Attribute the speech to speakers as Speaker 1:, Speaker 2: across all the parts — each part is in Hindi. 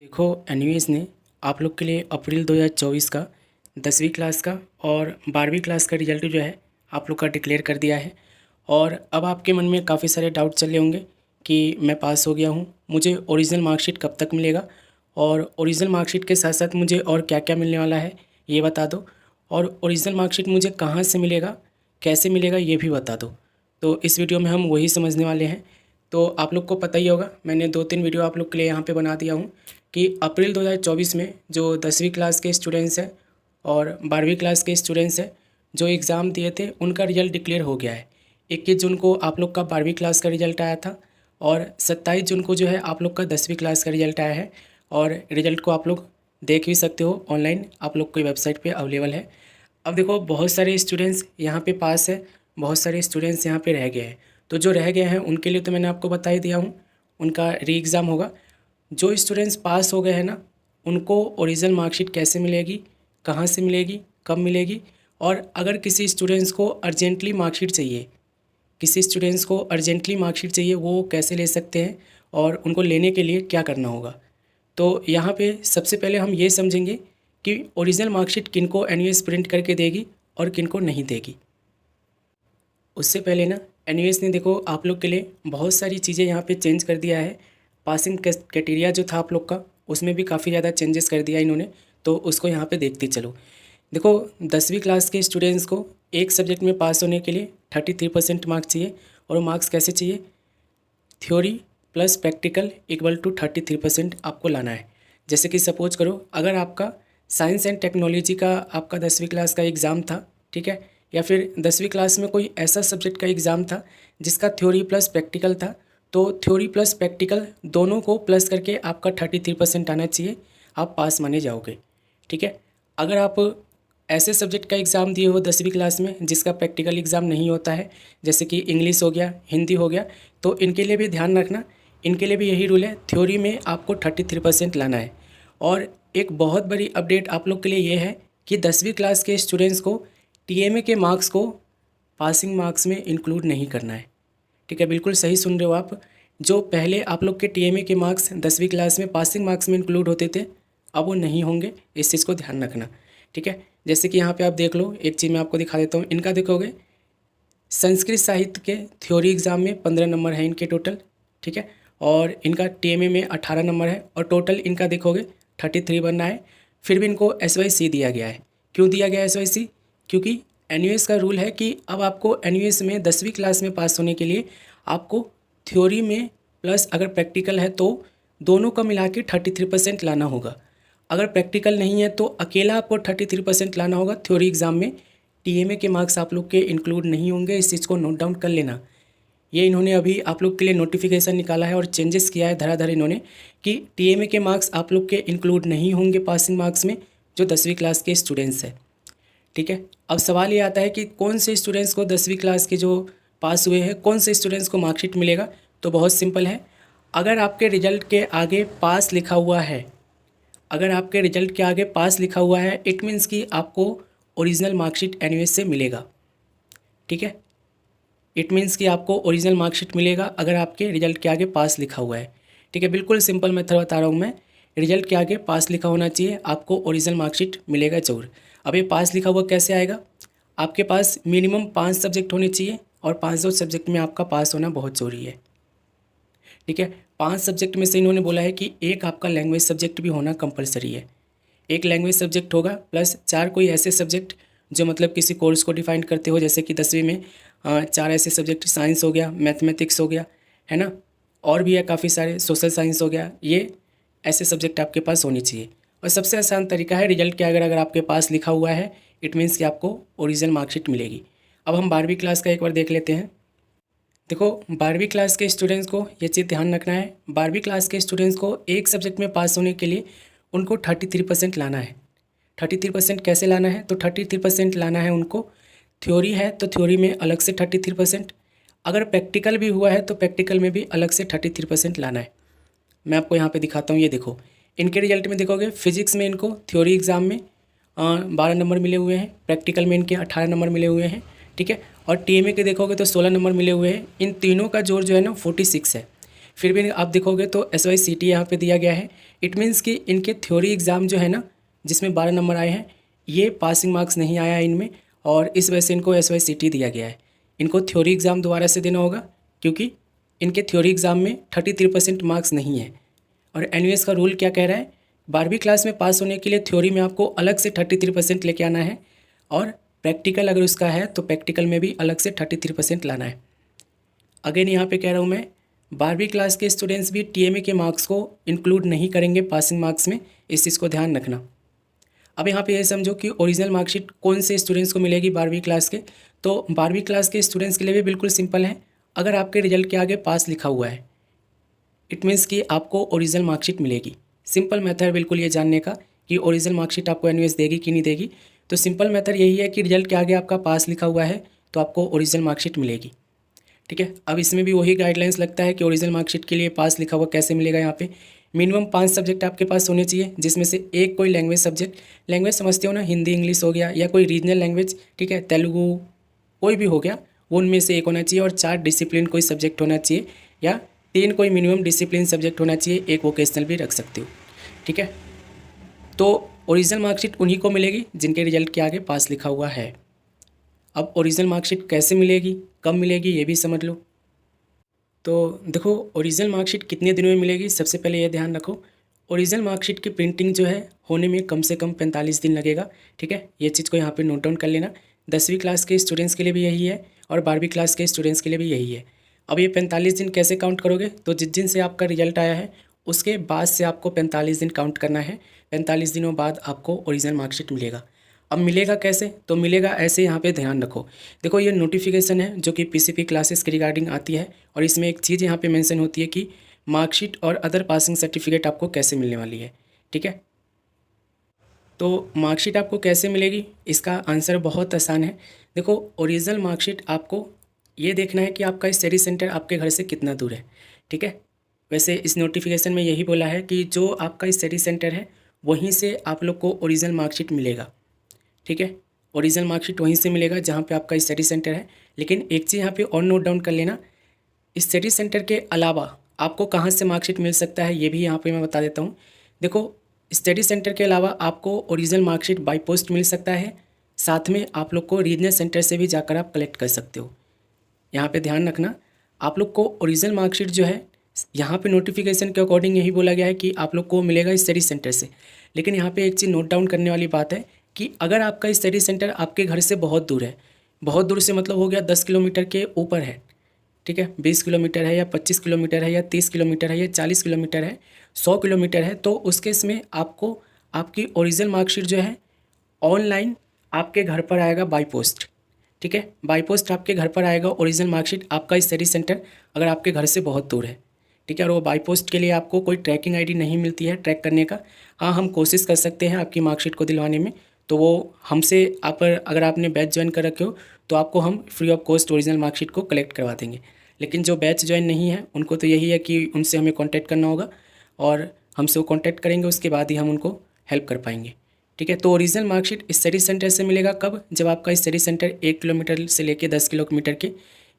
Speaker 1: देखो एनयूएस ने आप लोग के लिए अप्रैल 2024 का 10वीं क्लास का और 12वीं क्लास का रिजल्ट जो है आप लोग का डिक्लेयर कर दिया है। और अब आपके मन में काफ़ी सारे डाउट चल रहे होंगे कि मैं पास हो गया हूँ, मुझे ओरिजिनल मार्कशीट कब तक मिलेगा और ओरिजिनल मार्कशीट के साथ साथ मुझे और क्या क्या मिलने वाला है ये बता दो, और ओरिजिनल मार्कशीट मुझे कहाँ से मिलेगा, कैसे मिलेगा, ये भी बता दो। तो इस वीडियो में हम वही समझने वाले हैं। तो आप लोग को पता ही होगा, मैंने 2-3 वीडियो आप लोग के लिए यहाँ पे बना दिया हूँ कि अप्रैल 2024 में जो 10वीं क्लास के स्टूडेंट्स हैं और 12वीं क्लास के स्टूडेंट्स हैं जो एग्ज़ाम दिए थे उनका रिजल्ट डिक्लेयर हो गया है। 21 जून को आप लोग का 12वीं क्लास का रिजल्ट आया था और 27 जून को जो है आप लोग का 10वीं क्लास का रिजल्ट आया है। और रिजल्ट को आप लोग देख भी सकते हो ऑनलाइन, आप लोग की वेबसाइट पे अवेलेबल है। अब देखो बहुत सारे स्टूडेंट्स यहाँ पे पास है, बहुत सारे स्टूडेंट्स यहाँ पे रह गए हैं। तो जो रह गए हैं उनके लिए तो मैंने आपको बता ही दिया हूँ, उनका री एग्ज़ाम होगा। जो स्टूडेंट्स पास हो गए हैं ना, उनको ओरिजिनल मार्कशीट कैसे मिलेगी, कहाँ से मिलेगी, कब मिलेगी, और अगर किसी स्टूडेंट्स को अर्जेंटली मार्कशीट चाहिए, किसी स्टूडेंट्स को अर्जेंटली मार्कशीट चाहिए, वो कैसे ले सकते हैं और उनको लेने के लिए क्या करना होगा। तो यहाँ पे सबसे पहले हम ये समझेंगे कि ओरिजिनल मार्कशीट किनको एनयूएस प्रिंट करके देगी और किनको नहीं देगी। उससे पहले ना एनयूएस ने देखो आप लोग के लिए बहुत सारी चीज़ें यहाँ पे चेंज कर दिया है। पासिंग क्राइटेरिया जो था आप लोग का, उसमें भी काफ़ी ज़्यादा चेंजेस कर दिया इन्होंने, तो उसको यहाँ पे देखते चलो। देखो 10वीं क्लास के स्टूडेंट्स को एक सब्जेक्ट में पास होने के लिए 33% मार्क्स चाहिए। और वो मार्क्स कैसे चाहिए, theory plus practical equal to 33% आपको लाना है। जैसे कि सपोज करो अगर आपका साइंस एंड टेक्नोलॉजी का आपका 10वीं क्लास का एग्ज़ाम था, ठीक है, या फिर 10वीं क्लास में कोई ऐसा सब्जेक्ट का एग्ज़ाम था जिसका थ्योरी प्लस प्रैक्टिकल था, तो थ्योरी प्लस प्रैक्टिकल दोनों को प्लस करके आपका 33% आना चाहिए, आप पास माने जाओगे। ठीक है, अगर आप ऐसे सब्जेक्ट का एग्ज़ाम दिए हो 10वीं क्लास में जिसका प्रैक्टिकल एग्ज़ाम नहीं होता है, जैसे कि इंग्लिश हो गया, हिंदी हो गया, तो इनके लिए भी ध्यान रखना, इनके लिए भी यही रूल है, थ्योरी में आपको 33% लाना है। और एक बहुत बड़ी अपडेट आप लोग के लिए ये है कि 10वीं क्लास के स्टूडेंट्स को टीएमए के मार्क्स को पासिंग मार्क्स में इंक्लूड नहीं करना है। ठीक है, बिल्कुल सही सुन रहे हो आप। जो पहले आप लोग के टीएमए के मार्क्स 10वीं क्लास में पासिंग मार्क्स में इंक्लूड होते थे, अब वो नहीं होंगे, इस चीज़ को ध्यान रखना। ठीक है, जैसे कि यहाँ पे आप देख लो, एक चीज़ मैं आपको दिखा देता हूँ, इनका देखोगे संस्कृत साहित्य के थ्योरी एग्ज़ाम में 15 नंबर है इनके टोटल। ठीक है, और इनका टीएमए में 18 नंबर है और टोटल इनका देखोगे 33 बनना है। फिर भी इनको एसवाईसी दिया गया है। क्यों दिया गया एसवाईसी, क्योंकि एनयूएस का रूल है कि अब आपको एनयूएस में 10वीं क्लास में पास होने के लिए आपको थ्योरी में प्लस अगर प्रैक्टिकल है तो दोनों का मिला के 33% लाना होगा। अगर प्रैक्टिकल नहीं है तो अकेला आपको 33% लाना होगा थ्योरी एग्ज़ाम में। टीएमए के मार्क्स आप लोग के इंक्लूड नहीं होंगे, इस चीज़ को नोट डाउन कर लेना। ये इन्होंने अभी आप लोग के लिए नोटिफिकेशन निकाला है और चेंजेस किया है धड़ाधड़ इन्होंने कि टीएमए के मार्क्स आप लोग के इंक्लूड नहीं होंगे पासिंग मार्क्स में, जो 10वीं क्लास के स्टूडेंट्स हैं। ठीक है, अब सवाल ये आता है कि कौन से स्टूडेंट्स को 10वीं क्लास के जो पास हुए हैं, कौन से स्टूडेंट्स को मार्कशीट मिलेगा। तो बहुत सिंपल है, अगर आपके रिजल्ट के आगे पास लिखा हुआ है, अगर आपके रिजल्ट के आगे पास लिखा हुआ है, इट मीन्स कि आपको ओरिजिनल मार्कशीट एनयूएस से मिलेगा। ठीक है, इट मीन्स कि आपको ओरिजिनल मार्कशीट मिलेगा अगर आपके रिजल्ट के आगे पास लिखा हुआ है। ठीक है, बिल्कुल सिंपल मेथड बता रहा हूँ मैं, रिजल्ट के आगे पास लिखा होना चाहिए, आपको ओरिजिनल मार्कशीट मिलेगा ज़रूर। अब ये पास लिखा हुआ कैसे आएगा, आपके पास मिनिमम 5 सब्जेक्ट होने चाहिए और 5 सब्जेक्ट में आपका पास होना बहुत ज़रूरी है। ठीक है, 5 सब्जेक्ट में से इन्होंने बोला है कि एक आपका लैंग्वेज सब्जेक्ट भी होना कंपलसरी है। एक लैंग्वेज सब्जेक्ट होगा प्लस 4 कोई ऐसे सब्जेक्ट जो मतलब किसी कोर्स को डिफाइन करते हो, जैसे कि 10वीं में 4 ऐसे सब्जेक्ट, साइंस हो गया, मैथमेटिक्स हो गया, है ना, और भी है काफ़ी सारे, सोशल साइंस हो गया, ये ऐसे सब्जेक्ट आपके पास होनी चाहिए। और सबसे आसान तरीका है, रिजल्ट के अगर आपके पास लिखा हुआ है इट मीन्स कि आपको ओरिजिनल मार्कशीट मिलेगी। अब हम 12वीं क्लास का एक बार देख लेते हैं। देखो 12वीं क्लास के स्टूडेंट्स को ये चीज़ ध्यान रखना है, 12वीं क्लास के स्टूडेंट्स को एक सब्जेक्ट में पास होने के लिए उनको 33% लाना है। 33% कैसे लाना है, तो 33% लाना है उनको, थ्योरी है तो थ्योरी में अलग से 33%, अगर प्रैक्टिकल भी हुआ है तो प्रैक्टिकल में भी अलग से 33% लाना है। मैं आपको यहाँ पे दिखाता हूँ, ये देखो इनके रिजल्ट में देखोगे, फिजिक्स में इनको थ्योरी एग्ज़ाम में 12 नंबर मिले हुए हैं, प्रैक्टिकल में इनके 18 नंबर मिले हुए हैं। ठीक है, और टीएमए के देखोगे तो 16 नंबर मिले हुए हैं। इन तीनों का जोड़ जो है ना 46 है। फिर भी आप देखोगे तो SYCT यहाँ पे दिया गया है। इट मीन्स कि इनके थ्योरी एग्ज़ाम जो है ना, जिसमें 12 नंबर आए हैं, ये पासिंग मार्क्स नहीं आया है इनमें, और इस वजह से इनको SYCT दिया गया है। इनको थ्योरी एग्ज़ाम दोबारा से देना होगा, क्योंकि इनके थ्योरी एग्ज़ाम में 33% मार्क्स नहीं है। और NUS का रूल क्या कह रहा है, 12वीं क्लास में पास होने के लिए थ्योरी में आपको अलग से 33% लेके आना है, और प्रैक्टिकल अगर उसका है तो प्रैक्टिकल में भी अलग से 33% लाना है। अगेन यहाँ पे कह रहा हूँ मैं, 12वीं क्लास के स्टूडेंट्स भी TMA के मार्क्स को इंक्लूड नहीं करेंगे पासिंग मार्क्स में, इस चीज़ को ध्यान रखना। अब यहाँ पे ये समझो कि ओरिजिनल मार्कशीट कौन से स्टूडेंट्स को मिलेगी 12वीं क्लास के, तो 12वीं क्लास के स्टूडेंट्स के लिए भी बिल्कुल सिंपल है। अगर आपके रिजल्ट के आगे पास लिखा हुआ है, इट मीन्स कि आपको ओरिजिनल मार्कशीट मिलेगी। सिंपल मेथड बिल्कुल ये जानने का कि ओरिजिनल मार्कशीट आपको NUS देगी कि नहीं देगी। तो सिंपल मेथड यही है कि रिजल्ट के आगे आपका पास लिखा हुआ है तो आपको ओरिजिनल मार्कशीट मिलेगी। ठीक है, अब इसमें भी वही गाइडलाइंस लगता है कि ओरिजिनल मार्कशीट के लिए पास लिखा हुआ कैसे मिलेगा। यहाँ पे मिनिमम 5 सब्जेक्ट आपके पास होने चाहिए, जिसमें से एक कोई लैंग्वेज सब्जेक्ट, लैंग्वेज समझते हो ना, हिंदी इंग्लिश हो गया, या कोई रीजनल लैंग्वेज, ठीक है, तेलुगु कोई भी हो गया, वो उनमें से एक होना चाहिए। और 4 डिसिप्लिन कोई सब्जेक्ट होना चाहिए, या 3 कोई मिनिमम डिसिप्लिन सब्जेक्ट होना चाहिए, एक वोकेशनल भी रख सकते हो। ठीक है, तो ओरिजिनल मार्कशीट उन्हीं को मिलेगी जिनके रिजल्ट के आगे पास लिखा हुआ है। अब ओरिजिनल मार्कशीट कैसे मिलेगी, कब मिलेगी, ये भी समझ लो। तो देखो, ओरिजिनल मार्कशीट कितने दिनों में मिलेगी, सबसे पहले ये ध्यान रखो, ओरिजिनल मार्कशीट की प्रिंटिंग जो है होने में कम से कम 45 दिन लगेगा। ठीक है, ये चीज़ को यहाँ पे नोट डाउन कर लेना। 10वीं क्लास के स्टूडेंट्स के लिए भी यही है, और 12वीं क्लास के स्टूडेंट्स के लिए भी यही है। अब ये 45 दिन कैसे काउंट करोगे, तो जिस दिन से आपका रिजल्ट आया है उसके बाद से आपको 45 दिन काउंट करना है। 45 दिनों बाद आपको ओरिजिनल मार्कशीट मिलेगा। अब मिलेगा कैसे, तो मिलेगा ऐसे, यहाँ पे ध्यान रखो। देखो, ये नोटिफिकेशन है जो कि PCP क्लासेस के रिगार्डिंग आती है, और इसमें एक चीज़ यहाँ पे मेंशन होती है कि मार्कशीट और अदर पासिंग सर्टिफिकेट आपको कैसे मिलने वाली है। ठीक है, तो मार्कशीट आपको कैसे मिलेगी, इसका आंसर बहुत आसान है। देखो, ओरिजिनल मार्कशीट आपको ये देखना है कि आपका स्टडी सेंटर आपके घर से कितना दूर है। ठीक है, वैसे इस नोटिफिकेशन में यही बोला है कि जो आपका स्टडी सेंटर है वहीं से आप लोग को ओरिजिनल मार्कशीट मिलेगा। ठीक है, ओरिजिनल मार्कशीट वहीं से मिलेगा जहाँ पे आपका स्टडी सेंटर है। लेकिन एक चीज़ यहाँ पे और नोट डाउन कर लेना, स्टडी सेंटर के अलावा आपको कहाँ से मार्कशीट मिल सकता है, ये भी यहाँ पे मैं बता देता हूँ। देखो, स्टडी सेंटर के अलावा आपको ओरिजिनल मार्कशीट बाय पोस्ट मिल सकता है, साथ में आप लोग को रीजनल सेंटर से भी जाकर आप कलेक्ट कर सकते हो। यहाँ पे ध्यान रखना, आप लोग को ओरिजिनल मार्कशीट जो है, यहाँ पे नोटिफिकेशन के अकॉर्डिंग यही बोला गया है कि आप लोग को मिलेगा स्टडी सेंटर से। लेकिन यहाँ पे एक चीज़ नोट डाउन करने वाली बात है कि अगर आपका स्टडी सेंटर आपके घर से बहुत दूर है, बहुत दूर से मतलब हो गया 10 किलोमीटर के ऊपर है, ठीक है, 20 किलोमीटर है, या 25 किलोमीटर है, या 30 किलोमीटर है, या 40 किलोमीटर है, 100 किलोमीटर है, तो उस केस में आपको आपकी ओरिजिनल मार्कशीट जो है ऑनलाइन आपके घर पर आएगा बाई पोस्ट। ठीक है, बाई पोस्ट आपके घर पर आएगा ओरिजिनल मार्कशीट, आपका स्टडी सेंटर अगर आपके घर से बहुत दूर है। ठीक है, और वो बाई पोस्ट के लिए आपको कोई ट्रैकिंग आईडी नहीं मिलती है ट्रैक करने का। हाँ, हम कोशिश कर सकते हैं आपकी मार्कशीट को दिलवाने में, तो वो हमसे आप अगर आपने बैच ज्वाइन कर रखे हो तो आपको हम free of cost original marksheet को कलेक्ट करवा देंगे। लेकिन जो बैच ज्वाइन नहीं है उनको तो यही है कि उनसे हमें कॉन्टैक्ट करना होगा, और हमसे वो कॉन्टैक्ट करेंगे, उसके बाद ही हम उनको हेल्प कर पाएंगे। ठीक है, तो ओरिजिनल मार्कशीट स्टडी सेंटर से मिलेगा कब, जब आपका स्टडी सेंटर 1 किलोमीटर से लेकर 10 किलोमीटर के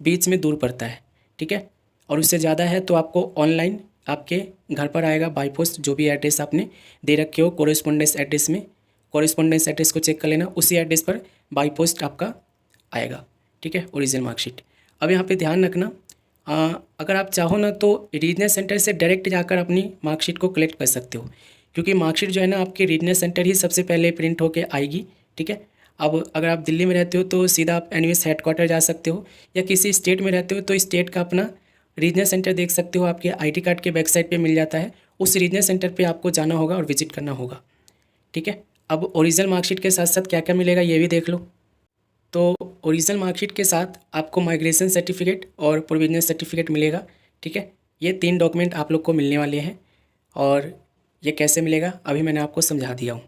Speaker 1: बीच में दूर पड़ता है। ठीक है, और उससे ज़्यादा है तो आपको ऑनलाइन आपके घर पर आएगा बाई पोस्ट, जो भी एड्रेस आपने दे रखे हो कोरेस्पोंडेंस एड्रेस में, कोरेस्पोंडेंस एड्रेस को चेक कर लेना, उसी एड्रेस पर बाई पोस्ट आपका आएगा। ठीक है, ओरिजिनल मार्कशीट। अब यहाँ पे ध्यान रखना, अगर आप चाहो ना तो रीजनल सेंटर से डायरेक्ट जाकर अपनी मार्कशीट को कलेक्ट कर सकते हो, क्योंकि मार्कशीट जो है ना आपके रीजनल सेंटर ही सबसे पहले प्रिंट होके आएगी। ठीक है, अब अगर आप दिल्ली में रहते हो तो सीधा आप NUS हेडक्वार्टर जा सकते हो, या किसी स्टेट में रहते हो तो स्टेट का अपना रीजनल सेंटर देख सकते हो, आपके ID कार्ड के बैक साइड पे मिल जाता है, उस रीजनल सेंटर पे आपको जाना होगा और विजिट करना होगा। ठीक है, अब ओरिजिनल मार्कशीट के साथ साथ क्या क्या मिलेगा ये भी देख लो। तो ओरिजिनल मार्कशीट के साथ आपको माइग्रेशन सर्टिफिकेट और प्रोविजनल सर्टिफिकेट मिलेगा। ठीक है, ये 3 डॉक्यूमेंट आप लोग को मिलने वाले हैं, और ये कैसे मिलेगा अभी मैंने आपको समझा दिया हूँ।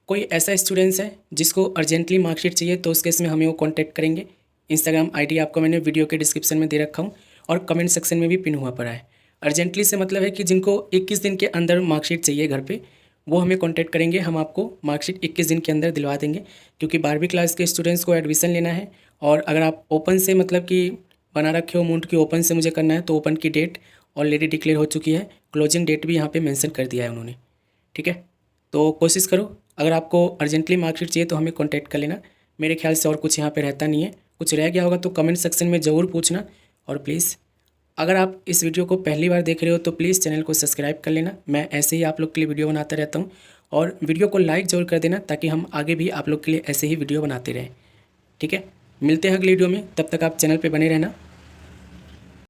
Speaker 1: कोई ऐसा स्टूडेंट्स है जिसको अर्जेंटली मार्कशीट चाहिए तो उस केस में हमें वो कॉन्टैक्ट करेंगे। इंस्टाग्राम ID आपको मैंने वीडियो के डिस्क्रिप्शन में दे रखा हूँ, और कमेंट सेक्शन में भी पिन हुआ पड़ा है। अर्जेंटली से मतलब है कि जिनको 21 दिन के अंदर मार्कशीट चाहिए घर पे, वो हमें कांटेक्ट करेंगे, हम आपको मार्कशीट 21 दिन के अंदर दिलवा देंगे। क्योंकि 12वीं क्लास के स्टूडेंट्स को एडमिशन लेना है, और अगर आप ओपन से मतलब कि बना रखे हो अमाउंट की ओपन से मुझे करना है, तो ओपन की डेट ऑलरेडी डिक्लेयर हो चुकी है, क्लोजिंग डेट भी यहाँ पे मेंशन कर दिया है उन्होंने। ठीक है, तो कोशिश करो, अगर आपको अर्जेंटली मार्कशीट चाहिए तो हमें कॉन्टैक्ट कर लेना। मेरे ख्याल से और कुछ यहाँ पे रहता नहीं है, कुछ रह गया होगा तो कमेंट सेक्शन में ज़रूर पूछना। और प्लीज़ अगर आप इस वीडियो को पहली बार देख रहे हो तो प्लीज़ चैनल को सब्सक्राइब कर लेना। मैं ऐसे ही आप लोग के लिए वीडियो बनाता रहता हूँ, और वीडियो को लाइक ज़रूर कर देना ताकि हम आगे भी आप लोग के लिए ऐसे ही वीडियो बनाते रहें। ठीक है, मिलते हैं अगली वीडियो में, तब तक आप चैनल पे बने रहना।